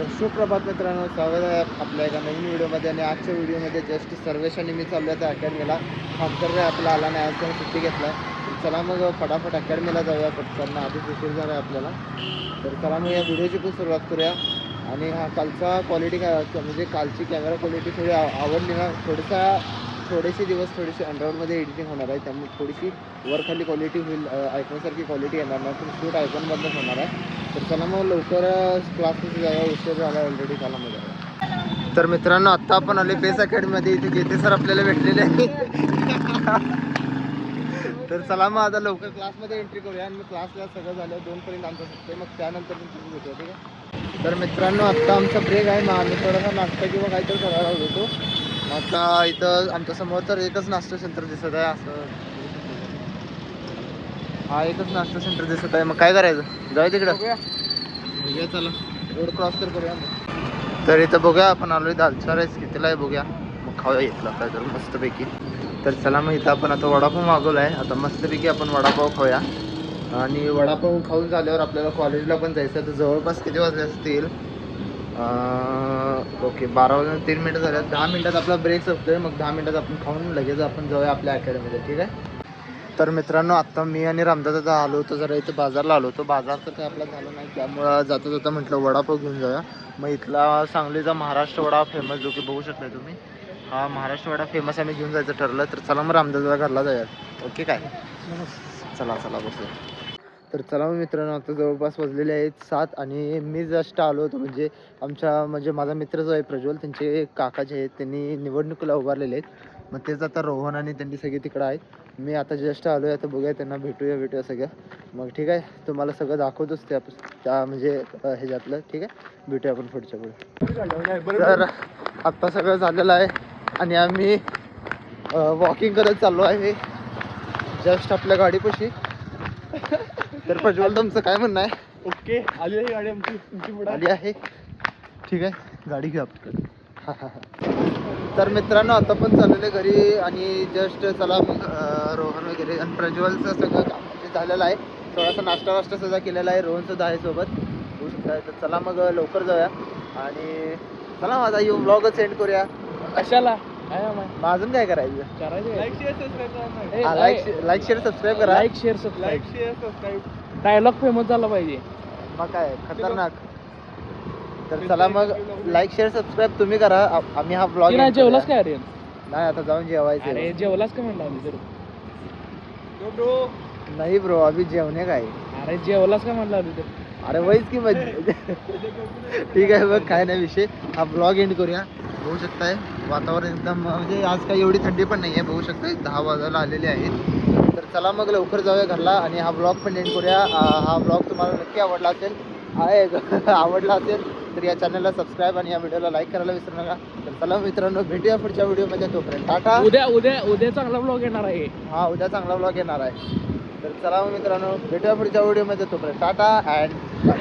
तर सुप्रभात मित्रांनो, स्वागत आहे आपल्या एका नवीन व्हिडिओमध्ये. आणि आजच्या व्हिडिओमध्ये जस्ट सर्वेशाने मी चाललो आहे अकॅडमीला. खामकर आपला आला नाही, आज त्याने सुट्टी घेतला. चला मग फटाफट अकॅडमीला जाऊया पटकन, आधीच उशीर झाला आहे आपल्याला. तर चला मग या व्हिडिओची पण सुरुवात करूया. आणि हा कालचा क्वालिटी काय म्हणजे कालची कॅमेरा क्वालिटी थोडी आवडली ना. थोडेसे दिवस थोडीशी अँड्रॉइडमध्ये एडिटिंग होणार आहे, त्यामुळे थोडीशी वरखाली क्वालिटी होईल. आयफोनसारखी क्वालिटी येणार नाही, पण शूट आयफोनमधून होणार आहे. तर चला मग लवकर क्लासमध्ये जाऊया, उशीर झाला ऑलरेडी. चला मग. तर मित्रांनो, आत्ता आपण आले पेस अकॅडमीमध्ये. इथे जेते सर आपल्याला भेटलेले आहे. तर चला मग आता लवकर क्लासमध्ये एंट्री करूया. आणि मग क्लासला सगळं झालं 2पर्यंत आमचं सुटते, मग त्यानंतर तुमची भेटूया, ठीक आहे. तर मित्रांनो, आत्ता आमचा ब्रेक आहे. मग आम्ही थोडासा नाश्ता किंवा काहीतरी करायला होतो. आता इथं आमच्या समोर तर एकच नाश्ता सेंटर दिसत आहे. असं हा एकच नाश्ता सेंटर दिसत आहे. मग काय करायचं, जाऊ तिकडं बघूया. चला रोड क्रॉस तर करूया. तर इथं बघूया, आपण आलोय दालचा राईस कितीला आहे बघूया, मग खाऊया इथला काय तर मस्तपैकी. तर चला मग इथं आपण आता वडापाव मागवला आहे. आता मस्तपैकी आपण वडापाव खाऊया. आणि वडापाव खाऊन झाल्यावर आपल्याला कॉलेजला पण जायचं. तर जवळपास किती वाजले असतील, ओके 12 वाजून 3 मिनटं झाल्यात. 10 मिनटात आपला ब्रेक संपतोय. मग 10 मिनटात आपण खाऊन लगेच आपण जाऊया आपल्या अकॅडमीमध्ये, ठीक आहे. तर मित्रांनो, आत्ता मी आणि रामदादा आलो होतो, जरा इथं बाजारला आलो होतो. बाजार तर काय आपला झाला नाही, त्यामुळं जाता जाता म्हटलं वडापाव घेऊन जाऊया. मग इथला सांगलीचा महाराष्ट्र वडा फेमस, जो की बघू शकताय तुम्ही, हा महाराष्ट्र वडा फेमस आम्ही घेऊन जायचं ठरलं. तर चला मग रामदादा घरला जाऊया, ओके काय. चला चला बसूया. तर चला मग मित्रांनो, आता जवळपास वाजलेले आहेत 7. आणि मी जस्ट आलो होतो, म्हणजे माझा मित्र जो आहे प्रज्वल, त्यांचे काका जे आहेत त्यांनी निवडणुकीला उभारलेले आहेत. मग तेच आता रोहन आणि त्यांनी सगळे तिकडं आहेत. मी आता जस्ट आलो आहे. आता बघूया, त्यांना भेटूया सगळं. मग ठीक आहे, तुम्हाला सगळं दाखवतोच त्या म्हणजे ह्याच्यातलं, ठीक आहे. भेटूया आपण पुढच्या पुढे. तर आत्ता सगळं झालेलं आहे आणि आम्ही वॉकिंग करत चाललो आहे जस्ट आपल्या गाडीपाशी. तर प्रज्वल, तुमचं काय म्हणणं आहे? ओके, आली आहे गाडी आमची, तुमची पुढे आली आहे, ठीक आहे. गाडी घ्या. तर मित्रांनो, आता पण चाललेलं घरी. आणि जस्ट चला मग रोहन वगैरे आणि प्रज्वलचं सगळं काम झालेलं आहे. थोडासा नाश्ता वाष्टा सुद्धा केलेला आहे. रोहन सुद्धा आहे सोबत, होऊ शकता. तर चला मग लवकर जाऊया. आणि चला माझा येऊन ब्लॉगच सेंड करूया. कशाला माझं काय करायचं, लाईक शेअर सबस्क्राईब करा. Like share subscribe. Dialogue famous झाला पाहिजे, मग काय खतरनाक. तर चला मग लाईक शेअर सबस्क्राईब तुम्ही करा. आम्ही हा ब्लॉग जेवलास काय अरे? नाही, आता जाऊन जेवायचं. अरे जेवलास का म्हणलं नाही ब्रो, अभि जेवणे काय. अरे जेवलास का म्हणलं आधी? अरे वहीच की मग. ठीक आहे, बघ काय नाही विषय. हा ब्लॉग एंड करूया. बघू शकताय वातावरण एकदम, म्हणजे आज काही एवढी थंडी पण नाही आहे. बघू शकताय 10 वाजायला आलेले आहेत. तर चला मग लवकर जाऊया घरला आणि हा ब्लॉग पण एंड करूया. हा ब्लॉग तुम्हाला नक्की आवडला असेल, आवडला असेल तर या चॅनलला सबस्क्राईब आणि या व्हिडिओला लाईक करायला विसरू नका. तर चला मित्रांनो, भेटूया पुढच्या व्हिडिओमध्ये. तोपर्यंत टाटा. उद्या चांगला ब्लॉग येणार आहे. हा, उद्या चांगला ब्लॉग येणार आहे. तर चला मित्रांनो, भेटूया पुढच्या व्हिडिओमध्ये. तोपर्यंत टाटा अँड बाय.